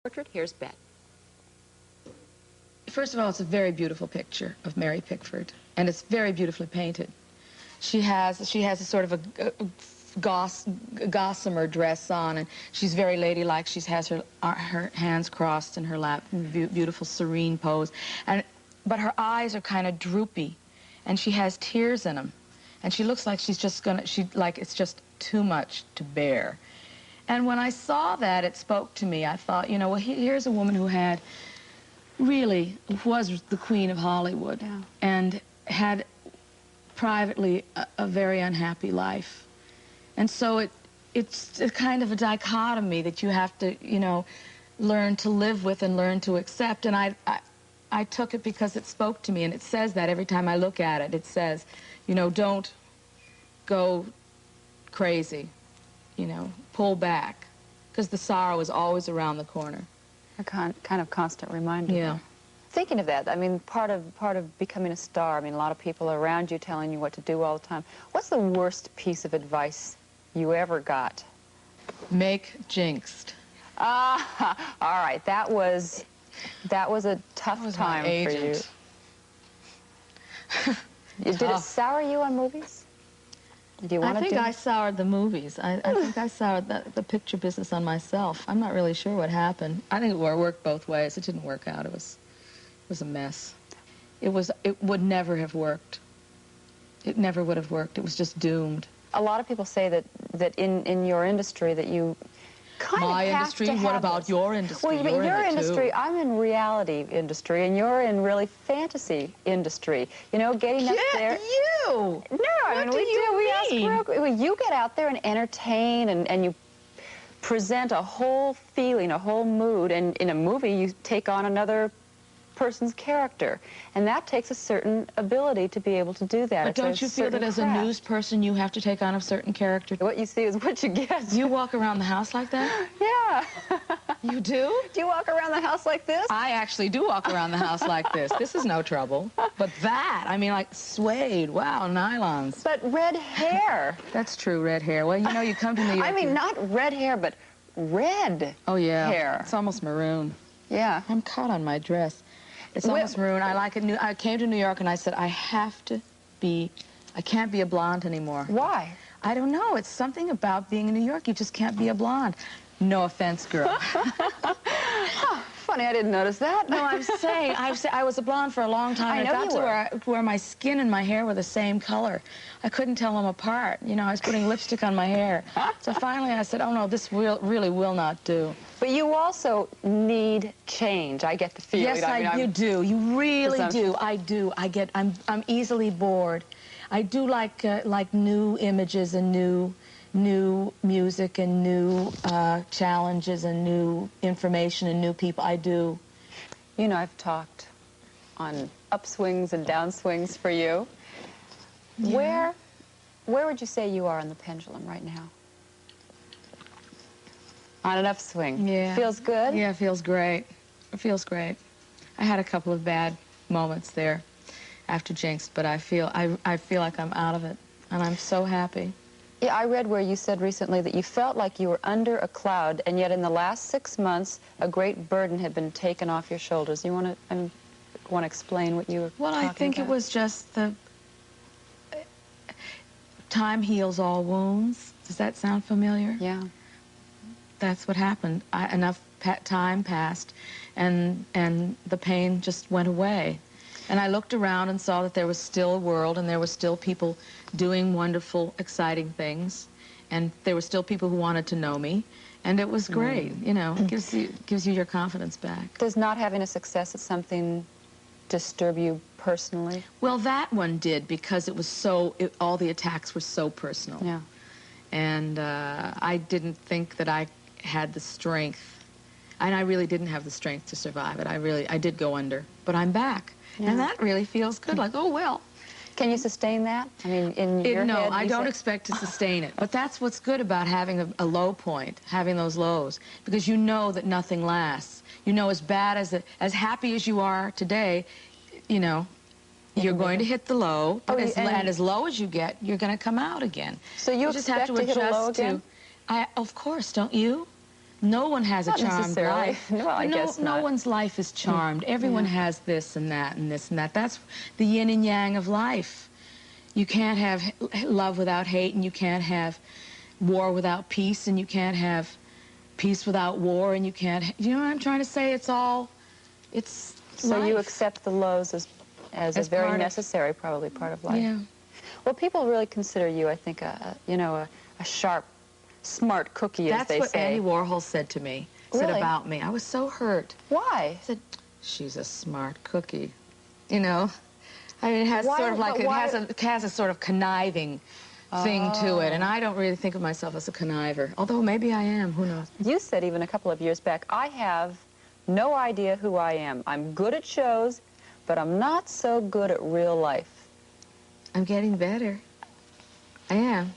Portrait. Here's Bette. First of all, it's a very beautiful picture of Mary Pickford, and it's very beautifully painted. She has a sort of a gossamer dress on, and she's very ladylike. She has her hands crossed in her lap, beautiful, serene pose. But her eyes are kind of droopy, and she has tears in them, and she looks like she's just gonna. Like it's just too much to bear. And when I saw that, it spoke to me. I thought, you know, well, here's a woman who really was the queen of Hollywood, yeah, and had privately a very unhappy life. And so it's a kind of a dichotomy that you have to, you know, learn to live with and learn to accept. And I took it because it spoke to me, and it says that every time I look at it. It says, you know, don't go crazy. You know, pull back, because the sorrow is always around the corner. A kind of constant reminder. Yeah. There. Thinking of that, I mean, part of becoming a star, I mean, a lot of people around you telling you what to do all the time. What's the worst piece of advice you ever got? Make jinxed. Ah, all right. That was a tough time for you. Did it sour you on movies? Do you want I think I soured the movies. I think I soured the picture business on myself. I'm not really sure what happened. I think it worked both ways. It didn't work out. It was a mess. It would never have worked. It never would have worked. It was just doomed. A lot of people say that in your industry that you kind My of have industry? to have What about this. your industry? Well, You're your in it industry, too. I'm in reality industry, and you're in really fantasy industry. You know, getting up there. You! No, I mean, you get out there and entertain, and you present a whole feeling, a whole mood, and in a movie you take on another person's character, and that takes a certain ability to be able to do that. But don't you feel that as a news person you have to take on a certain character? What you see is what you get. You walk around the house like that? Yeah. You do? Do you walk around the house like this? I actually do walk around the house like this. This is no trouble. But that, I mean, like suede, wow, nylons. But red hair. That's true, red hair. Well, you know, you come to New York. I mean, not red hair, but red hair. Oh, yeah. It's almost maroon. Yeah. I'm caught on my dress. It's almost maroon. I like it. I came to New York and I said, I can't be a blonde anymore. Why? I don't know. It's something about being in New York. You just can't be a blonde. No offense, girl. Funny, I didn't notice that. No, I'm saying, I was a blonde for a long time. I know got to where my skin and my hair were the same color. I couldn't tell them apart. You know, I was putting lipstick on my hair. So finally I said, oh no, this really will not do. But you also need change. I get the feeling. Yes, you do. You really do. I do. I'm easily bored. I do like new images and new music and new challenges and new information and new people. I do. You know, I've talked on upswings and downswings for you. Yeah. Where would you say you are on the pendulum right now? On an upswing. Yeah. Feels good? Yeah, it feels great. It feels great. I had a couple of bad moments there after Jinx, but I feel like I'm out of it, and I'm so happy. Yeah, I read where you said recently that you felt like you were under a cloud, and yet in the last 6 months, a great burden had been taken off your shoulders. You want to explain what you were talking about? Well, I think it was just the time heals all wounds. Does that sound familiar? Yeah. That's what happened. Enough time passed, and the pain just went away. And I looked around and saw that there was still a world, and there were still people doing wonderful, exciting things, and there were still people who wanted to know me, and it was great. You know, it gives you your confidence back. Does not having a success at something disturb you personally? Well, that one did, because it was all the attacks were so personal. Yeah. And I didn't think that I had the strength, and I really didn't have the strength to survive it. I did go under, but I'm back. Yeah. And that really feels good, like, oh, well. Can you sustain that? I mean, in your head? No, I don't expect to sustain it. But that's what's good about having a low point, having those lows, because you know that nothing lasts. You know, as bad as happy as you are today, you know, you're going to hit the low, but and as low as you get, you're going to come out again. So you just have to hit a low again? Of course, don't you? No one has a Not charmed necessarily. life. No, I guess no not. one's life is charmed. Everyone has this and that and this and that. That's the yin and yang of life. You can't have love without hate, and you can't have war without peace, and you can't have peace without war, and you can't... You know what I'm trying to say? It's all... It's So life. you accept the lows as a very necessary, probably, part of life. Yeah. Well, people really consider you, I think, you know, a sharp, smart cookie, as they say. That's what Andy Warhol said to me, said Really? about me. I was so hurt. Why? He said, she's a smart cookie, you know? I mean, it has Why- sort of like, but why- it has a sort of conniving thing to it, and I don't really think of myself as a conniver, although maybe I am, who knows? You said even a couple of years back, I have no idea who I am. I'm good at shows, but I'm not so good at real life. I'm getting better. I am.